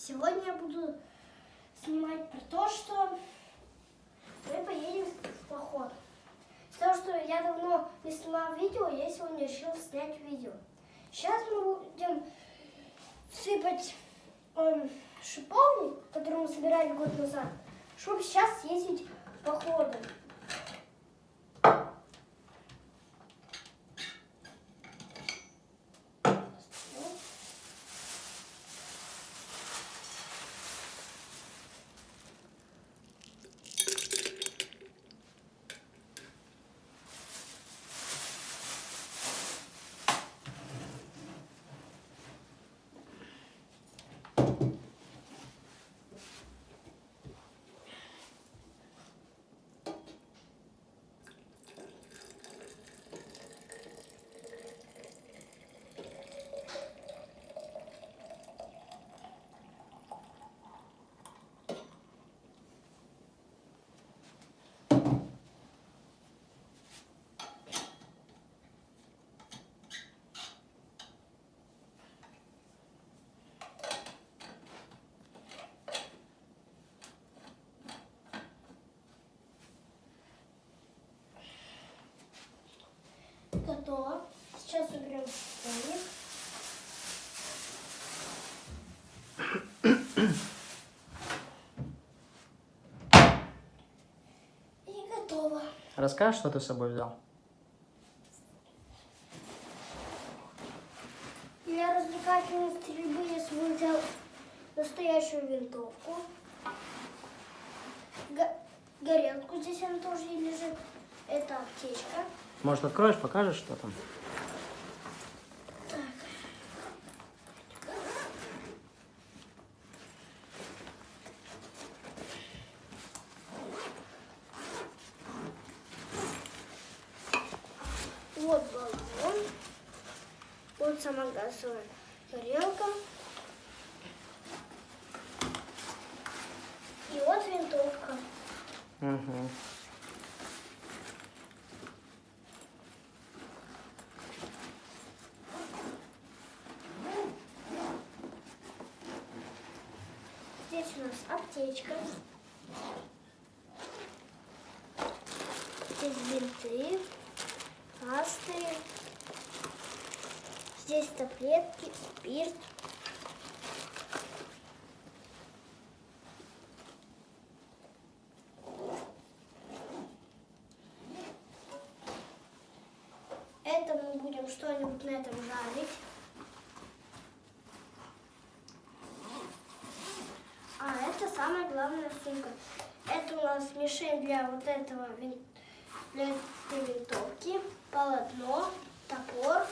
Сегодня я буду снимать про то, что мы поедем в поход. Из-за того, что я давно не снимал видео, я сегодня решил снять видео. Сейчас мы будем сыпать шиповник, который мы собирали год назад, чтобы сейчас съездить в походы. Готово. Сейчас уберем шиповник. И готово. Расскажешь, что ты с собой взял? Для развлекательной стрельбы я с собой взял настоящую винтовку. Горелку, здесь она тоже лежит. Это аптечка. Может, откроешь, покажешь, что там? Так. Вот баллон. Вот сама газовая горелка. И вот винтовка. Угу. Здесь у нас аптечка. Здесь бинты, пасты. Здесь таблетки, спирт. Это мы будем что-нибудь на этом жарить. А это самая главная сумка. Это у нас мишень для вот этого, для этой винтовки, полотно, топор.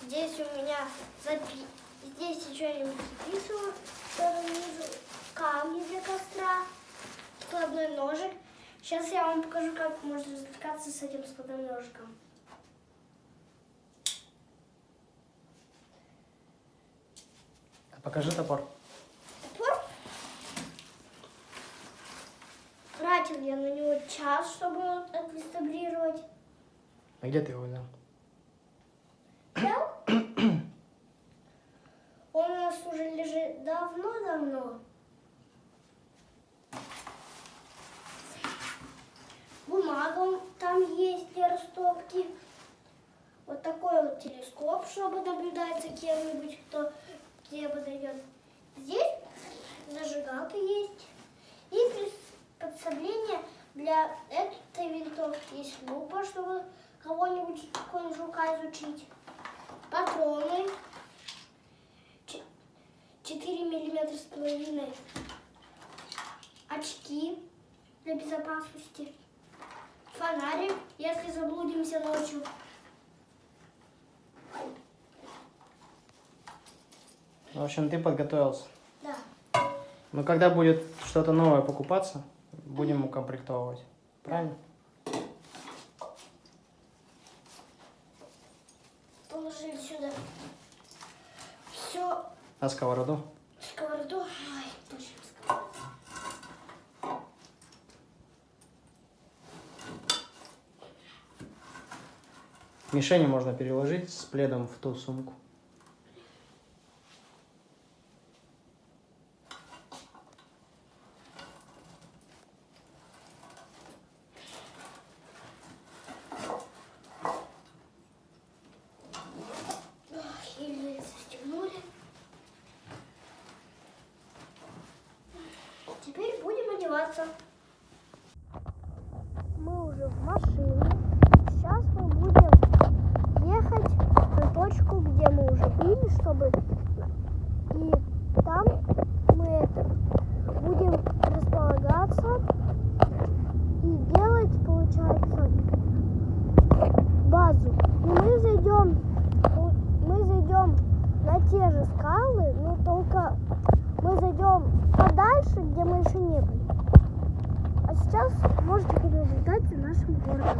Здесь у меня здесь еще я записываю, что внизу камни для костра, складной ножик. Сейчас я вам покажу, как можно развлекаться с этим складным ножиком. Покажи топор. Топор. Тратил я на него час, чтобы его отреставрировать. А где ты его взял? Взял? Он у нас уже лежит давно-давно. Бумага там есть для растопки. Вот такой вот телескоп, чтобы наблюдать за кем-нибудь, кто где подойдет. Здесь зажигалка есть. И приспособление для этой винтовки есть лупа, чтобы кого-нибудь, какого-нибудь жука изучить. Патроны. 4 миллиметра с половиной. Очки для безопасности. Фонарик, если заблудимся ночью. В общем, ты подготовился. Да. Но когда будет что-то новое покупаться, будем укомплектовывать. Правильно? Положили сюда все. А сковороду? Сковороду. Ой, точно сковороду. Мишени можно переложить с пледом в ту сумку. покупаться. Мы уже в машине. Сейчас мы будем ехать на точку, где мы уже были, чтобы... И там мы будем располагаться и делать, получается, базу. И мы зайдем на те же скалы, но только мы зайдем подальше, где мы еще не были. А сейчас можете понаблюдать за нашим городом.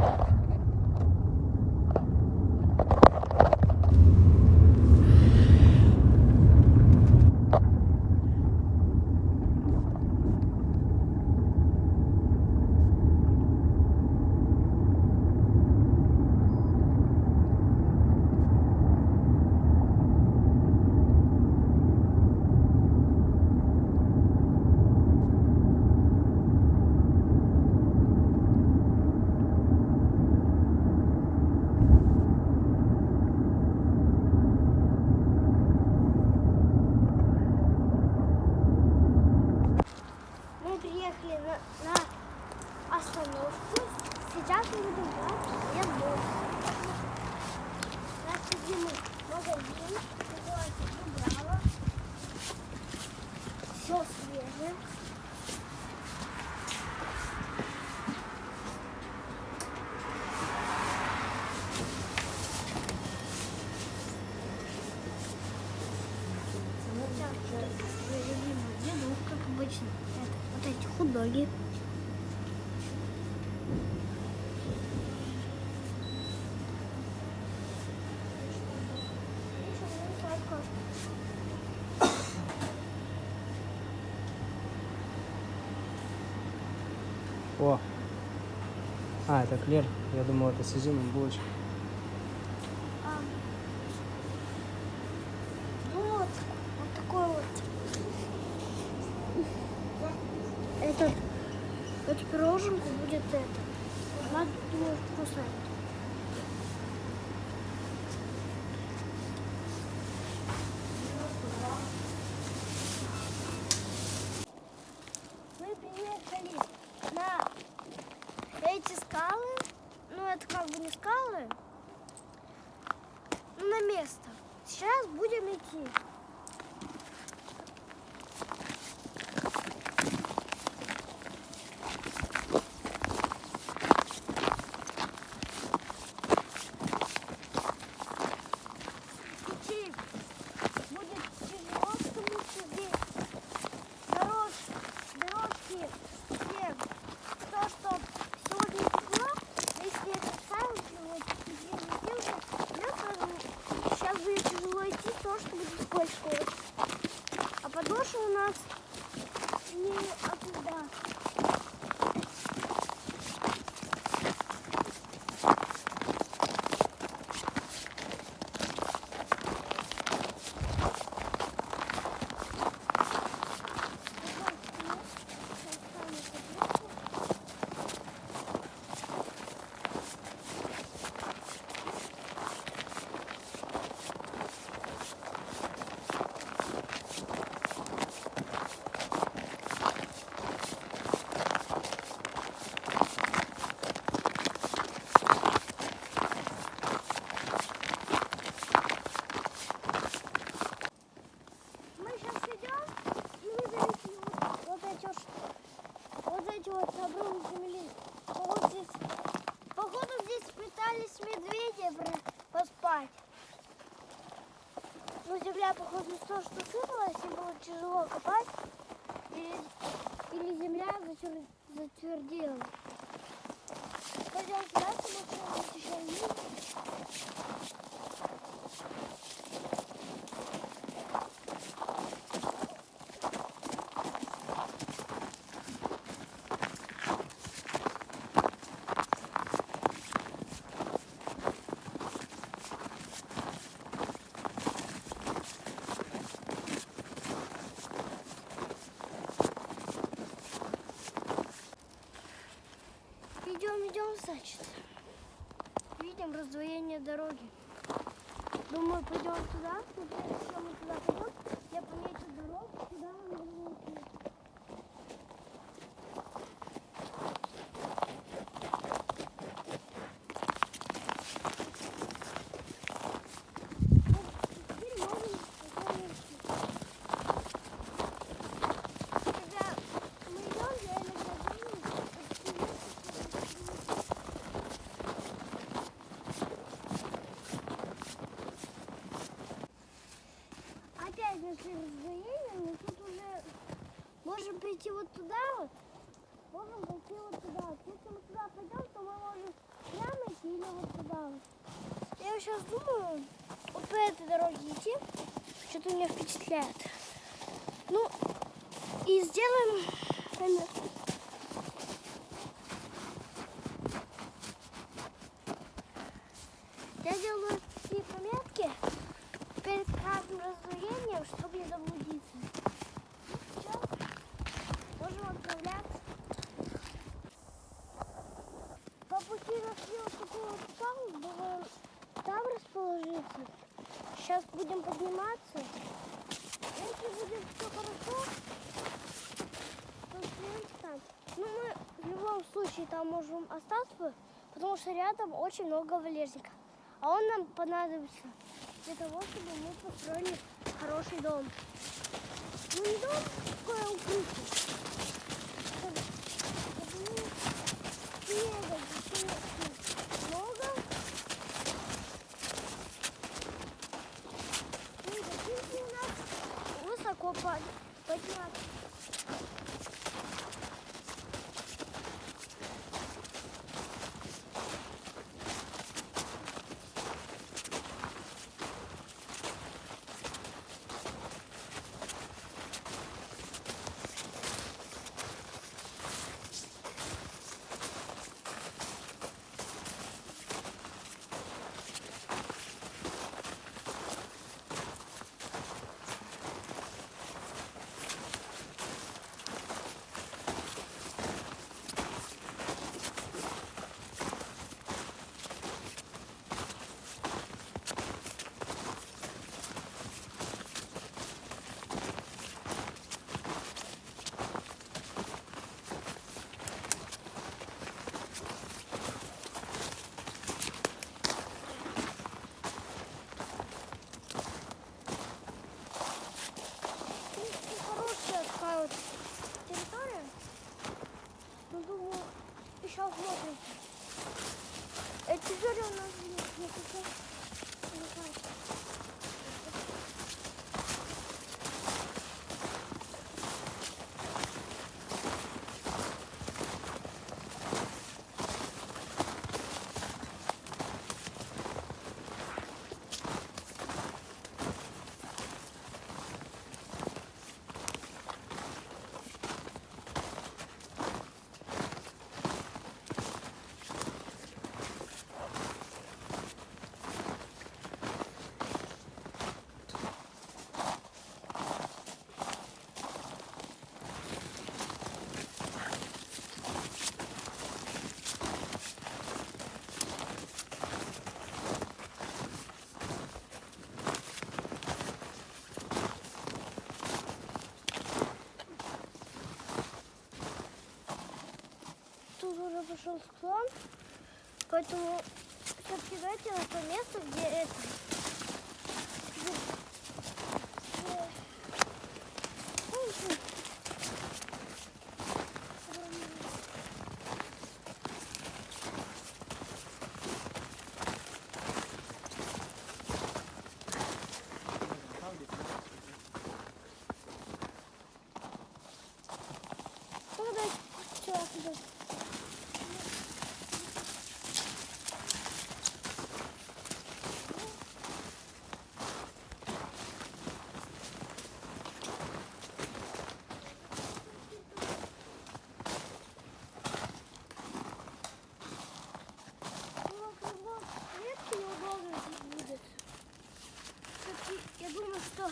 Мы приехали на остановку. Сейчас мы будем брать еду. Наш любимый магазин называется Дубрава. Все свежее. Любимая еду, как обычно. Это вот эти хот-доги. О! А, это Клер. Я думал, это с изюмом булочка. Ну вот такой вот. Эту пироженку будет это. Она, думаю, вкусная. Мы приехали на эти скалы. Ну, это как бы не скалы, но на место. Сейчас будем идти. Идти будет тяжело, потому что здесь дорожки все. То, что сегодня тепло, если это ставить, вот, сейчас будет тяжело идти, то, что будет скользко. А подошва у нас не оттуда. Вот обрыв земли. Походу здесь пытались медведи поспать. Но земля, походу, то, что сыпалась, им было тяжело копать. Или земля затвердела. Пойдем дальше, может, еще ниже. Идем, значит. Видим раздвоение дороги. Думаю, пойдем туда. Но прежде чем мы туда пойдем, я помечу дорогу, куда мы будем идти. раздвоение, но тут уже можем пойти вот туда вот, можем пойти вот туда. Если мы туда пойдем, то мы можем прямо идти или вот туда вот. Я сейчас думаю, вот по этой дороге идти, что-то меня впечатляет. Ну, и сделаем... Я делаю такие пометки перед каждым раздвоением, чтобы не заблудиться. Сейчас можем отправляться. По пути нашли вот такой вот стол, думаем там расположиться. Сейчас будем подниматься. Если будет все хорошо, то встретимся там. Ну, мы в любом случае там можем остаться, потому что рядом очень много валежника. А он нам понадобится для того, чтобы мы построили хороший дом. Ну, не дом, такое укрытие. Чтобы снега много. Ну, и зачем у нас высоко подняться. Такая вот территория. Ну, думаю, еще смотрим. Эта территория у нас есть несколько. Тут уже пошел склон, поэтому все-таки давайте на то место, где это. Я думаю, что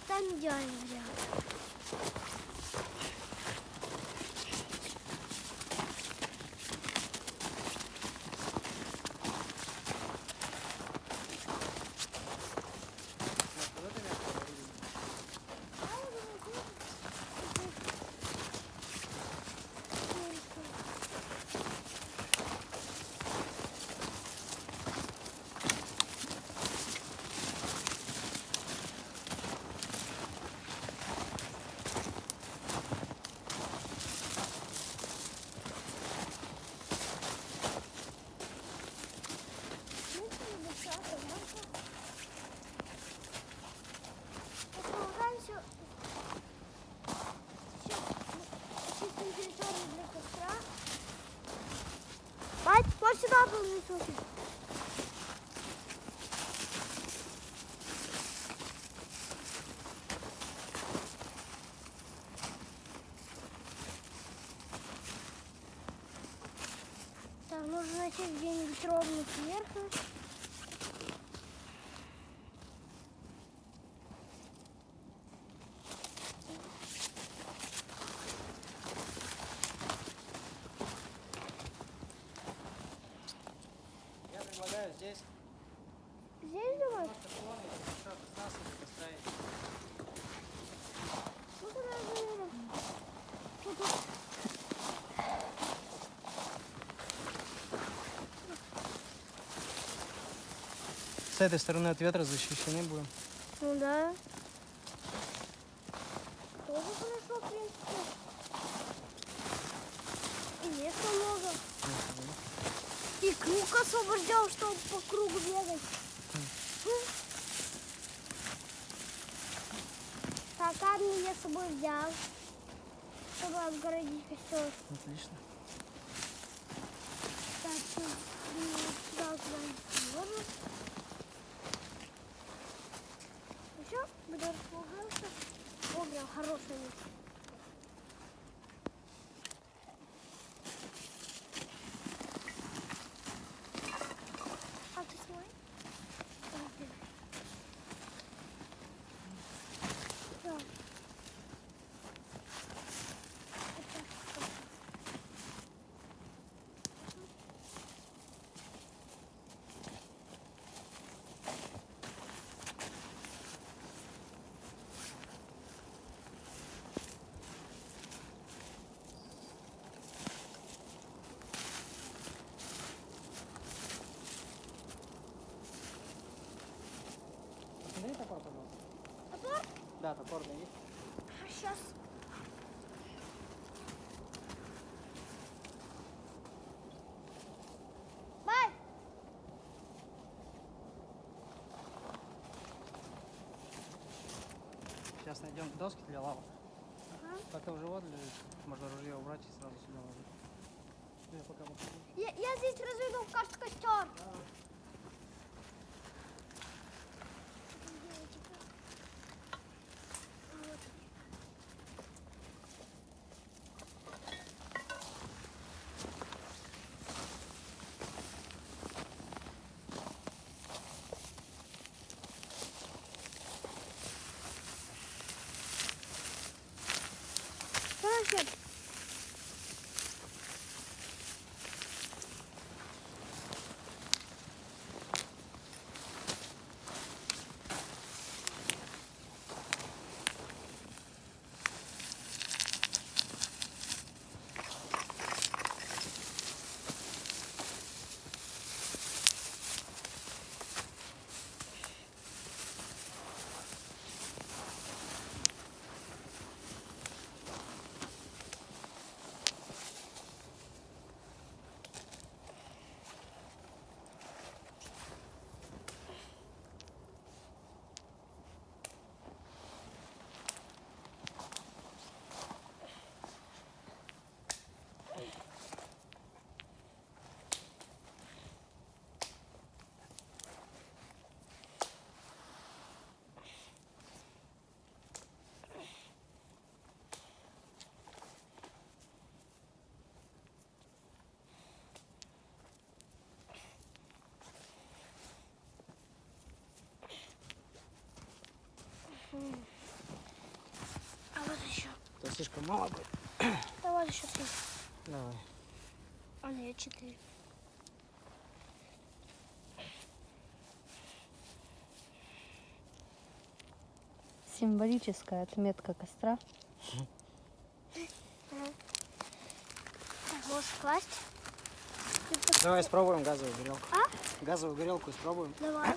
там идеально вариант. был высокий. Так, нужно начать где-нибудь ровно сверху. Я предлагаю здесь Здесь думаешь? немножко склон и хорошо насыпать, поставить. Ну, куда же? Тут. С этой стороны от ветра защищены будем. Ну да. Тоже хорошо, в принципе. И места много. И круг освобожден, чтобы по кругу бегать. Так, камни я с собой взял, чтобы отгородить костер. Отлично. Так, сюда воду. Все, буду располагаться. О, прям хорошее место. А ты свой? Да. Дай топор, пожалуйста. Топор? Да, топор дай. Сейчас. Бай! Сейчас найдем доски для лавок. Ага. Пока в живот лежит, можно ружье убрать и сразу сюда ложить. Я пока покажу. Я здесь разведу, кажется, костер. Короче, а вот еще. Это слишком мало будет. Да вот еще 3. Давай. А нет, 4. Символическая отметка костра. Так, можешь класть? Давай испробуем газовую горелку. А? Газовую горелку испробуем. Давай.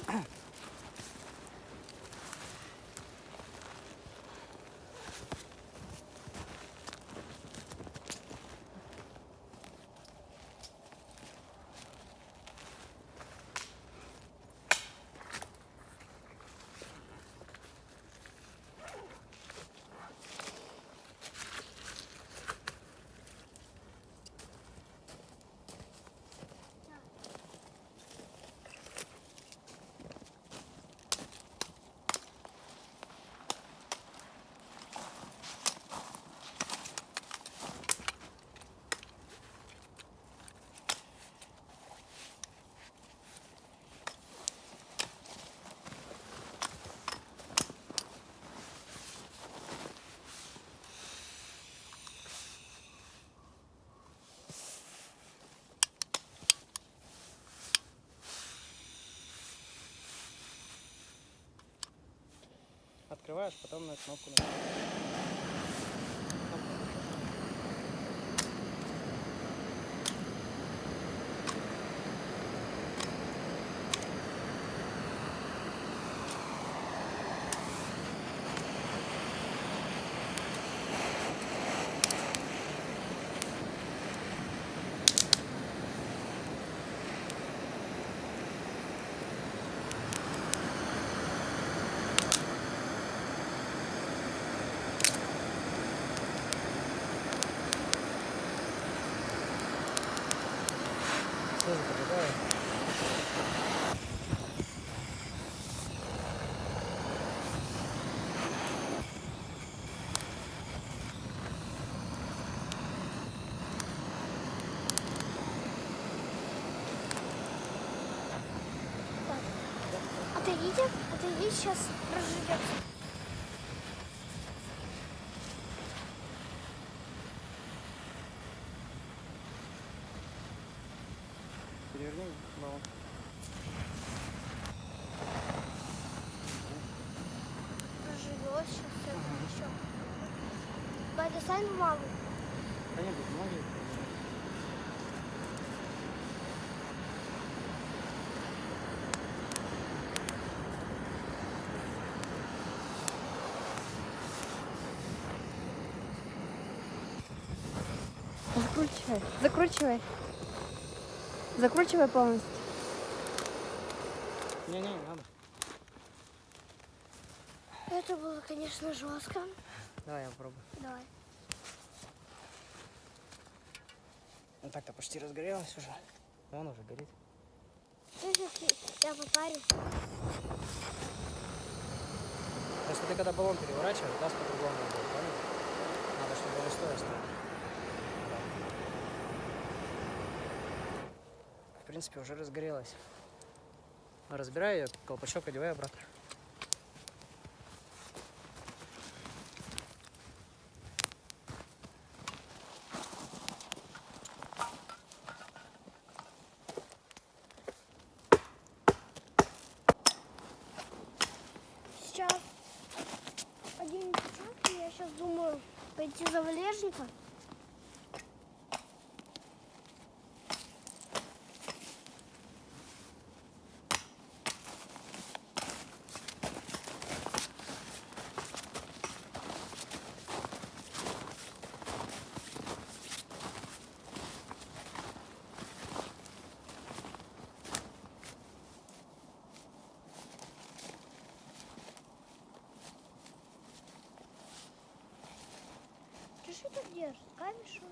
открываешь, потом на кнопку нажимаешь. Тоже подрезаю. Отойдите, сейчас разживется. Переверни баллон. Разживет сейчас это еще. Давай достань бумагу. Да нет, бумаги. Закручивай, закручивай. Закручивай полностью. Не, не надо. Это было, конечно, жестко. Давай я попробую. Давай. Ну так-то почти разгорелось уже. Вон уже горит. Я попарю. Просто ты когда баллон переворачиваешь, газ по-другому будет, понял? Надо, чтобы он стоя стоял. В принципе, уже разгорелась. Разбираю ее, колпачок одеваю обратно. Сейчас 11 часов, и я сейчас думаю пойти за валежника. Что ты держишь? Камешек?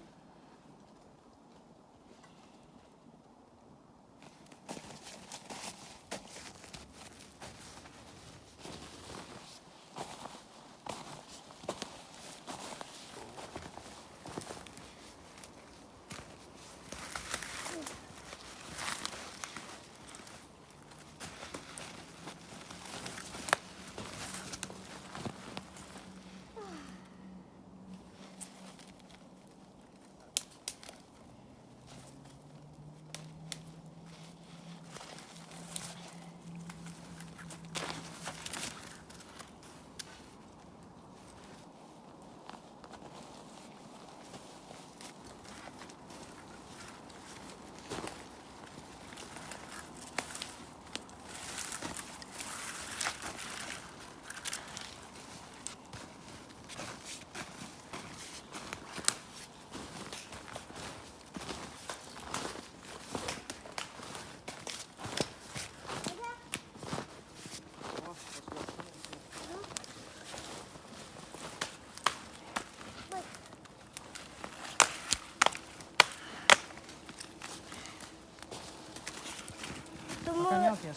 Пока мелкие,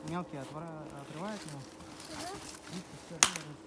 мелкие отрывают его. И все разрезаем.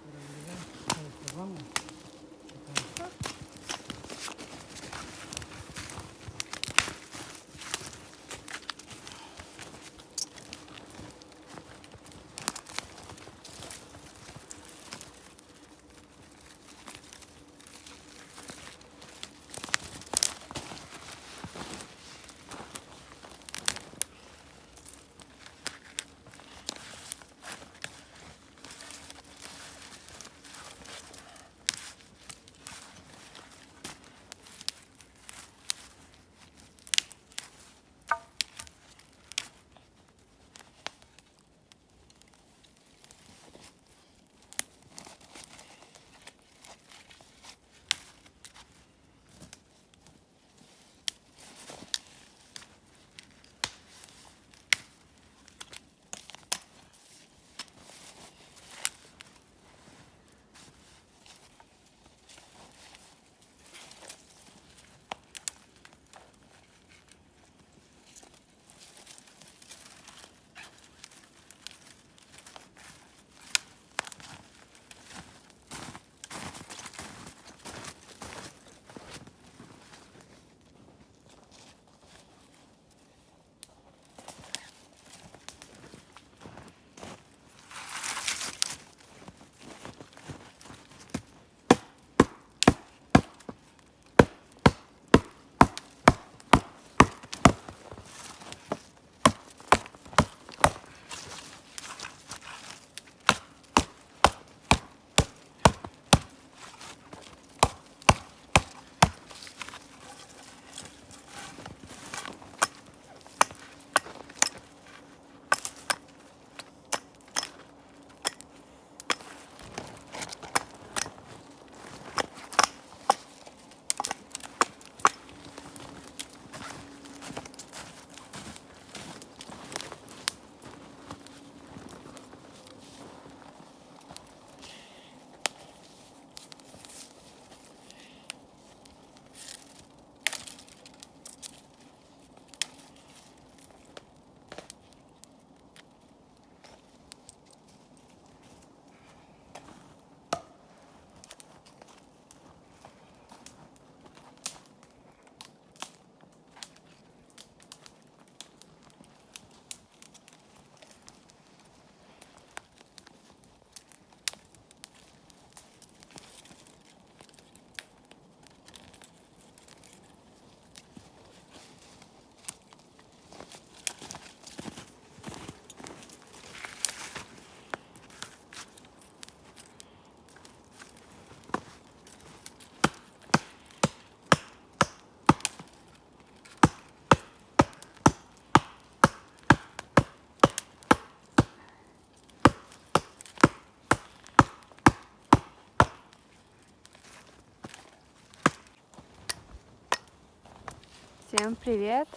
Всем привет!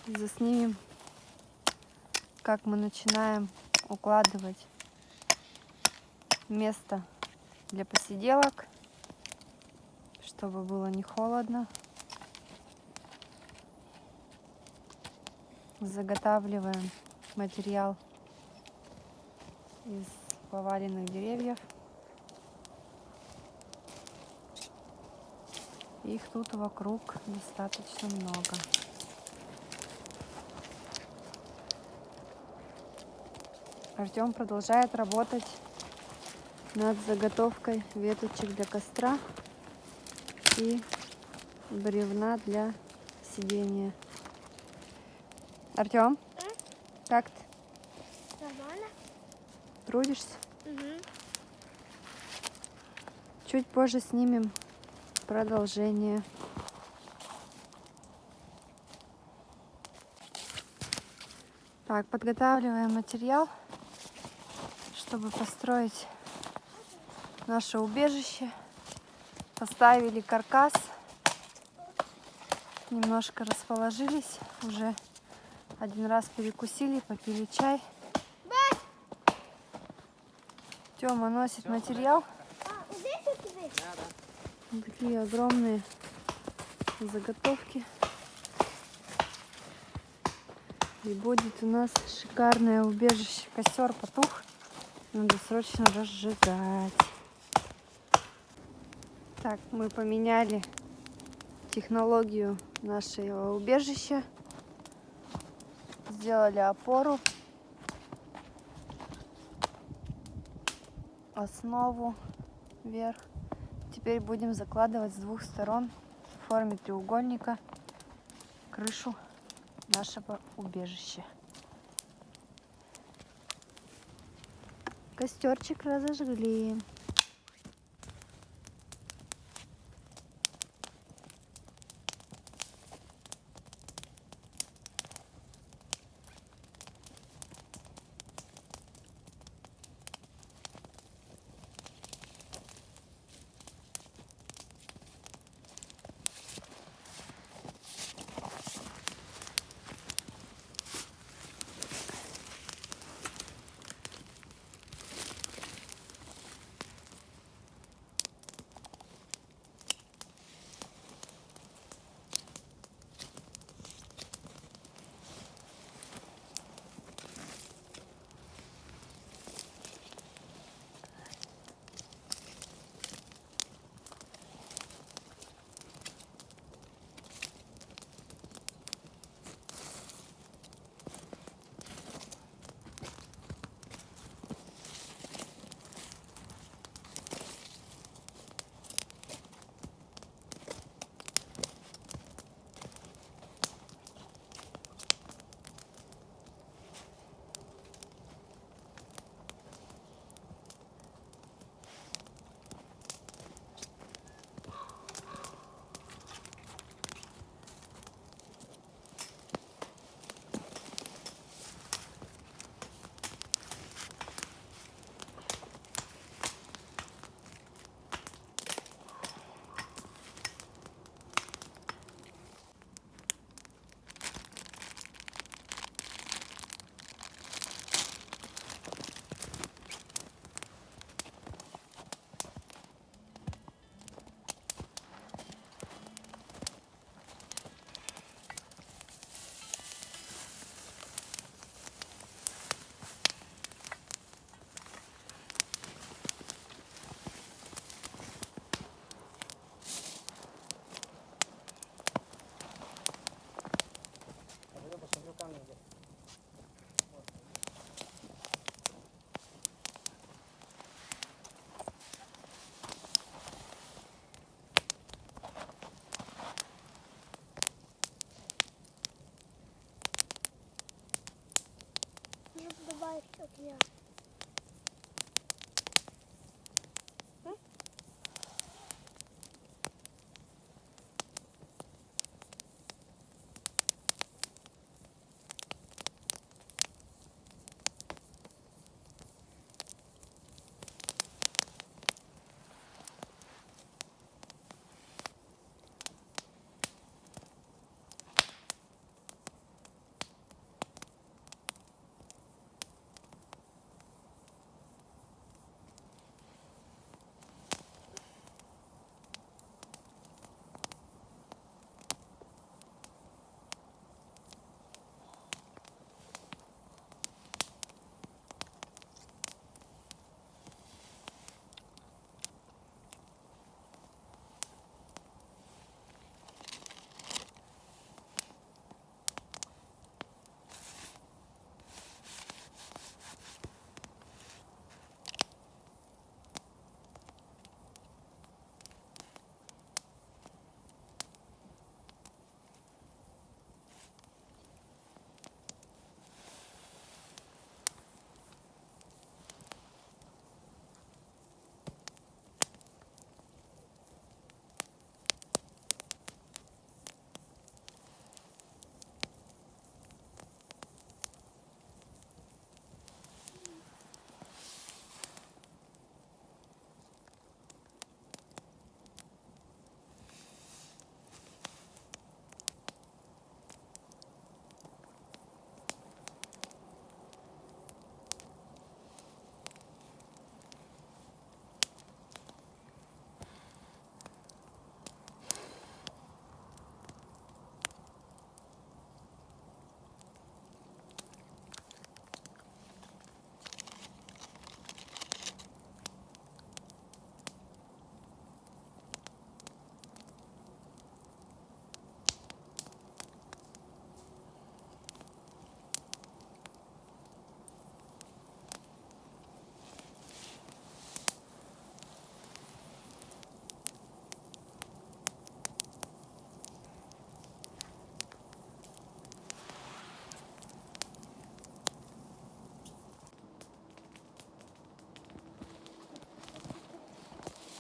Заснимем, как мы начинаем укладывать место для посиделок, чтобы было не холодно. Заготавливаем материал из поваленных деревьев. Их тут вокруг достаточно много. Артем продолжает работать над заготовкой веточек для костра и бревна для сидения. Артем, как ты? Нормально? Трудишься? Угу. Чуть позже снимем продолжение. Так, подготавливаем материал, чтобы построить наше убежище. Поставили каркас, немножко расположились, уже один раз перекусили, попили чай. Тёма носит материал. Такие огромные заготовки. И будет у нас шикарное убежище. Костер потух. Надо срочно разжигать. Так, мы поменяли технологию нашего убежища. Сделали опору, основу вверх. Теперь будем закладывать с двух сторон в форме треугольника крышу нашего убежища. Костерчик разожгли.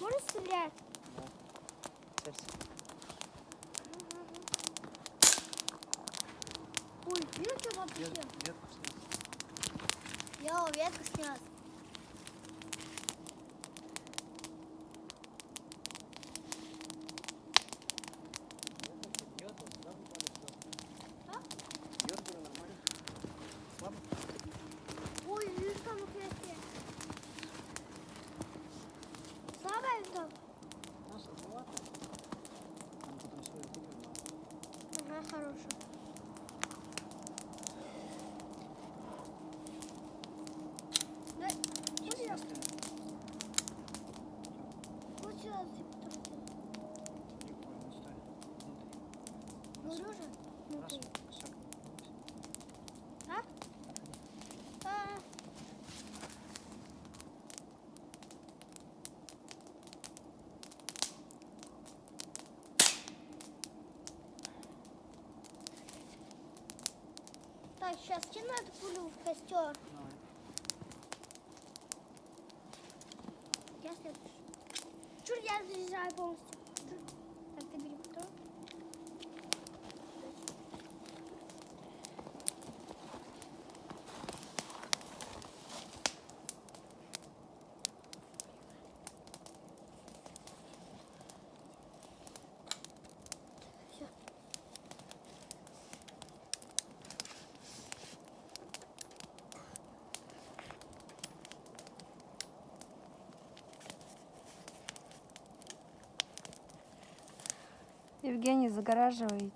можешь стрелять? Ой, ветку вообще. Я ветку снял. Ой, видишь, там ветки. Слабая там? Ага, хорошая. Да, вот я. Вот сюда затрутил. Говорю же? Внутри. А? А. Так, сейчас кину эту пулю в костер. Я следующий. Чур, я заезжаю полностью. Чур. Так, ты бери потом. Все. Евгений, загораживаете.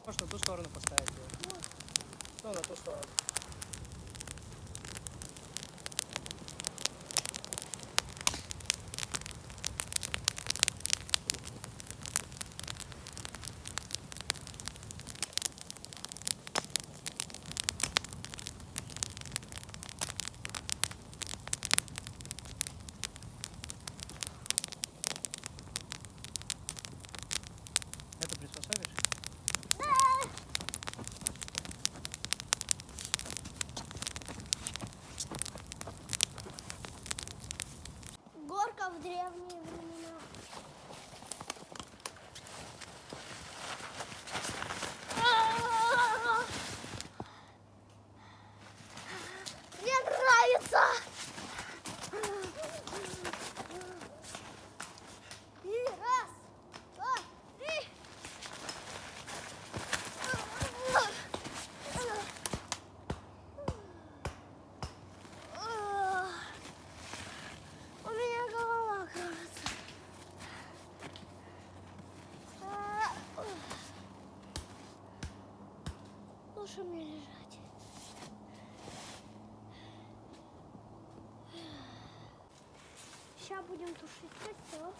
Можешь на ту сторону поставить его. Ну, на ту сторону. Это приспособишь? Горка в древние времена. Мне нравится. И раз, два, три. У меня голова кружится. Лучше мне лежать. Сейчас будем тушить костер.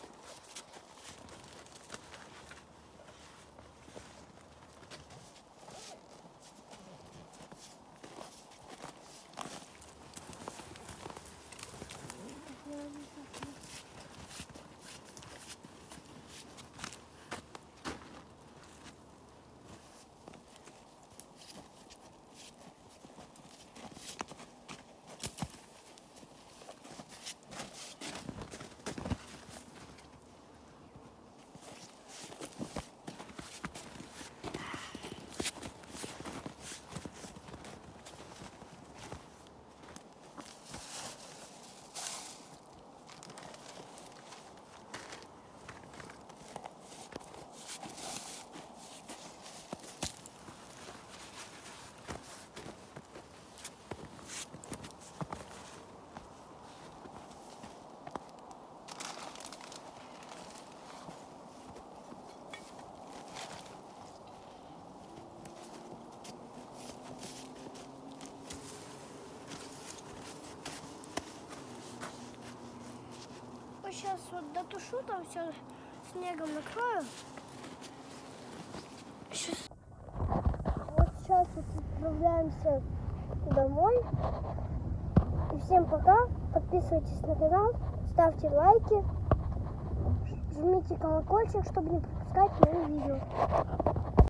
Сейчас вот дотушу там все снегом накрою. Вот сейчас вот отправляемся домой. И всем пока. Подписывайтесь на канал, ставьте лайки, жмите колокольчик, чтобы не пропускать мои видео.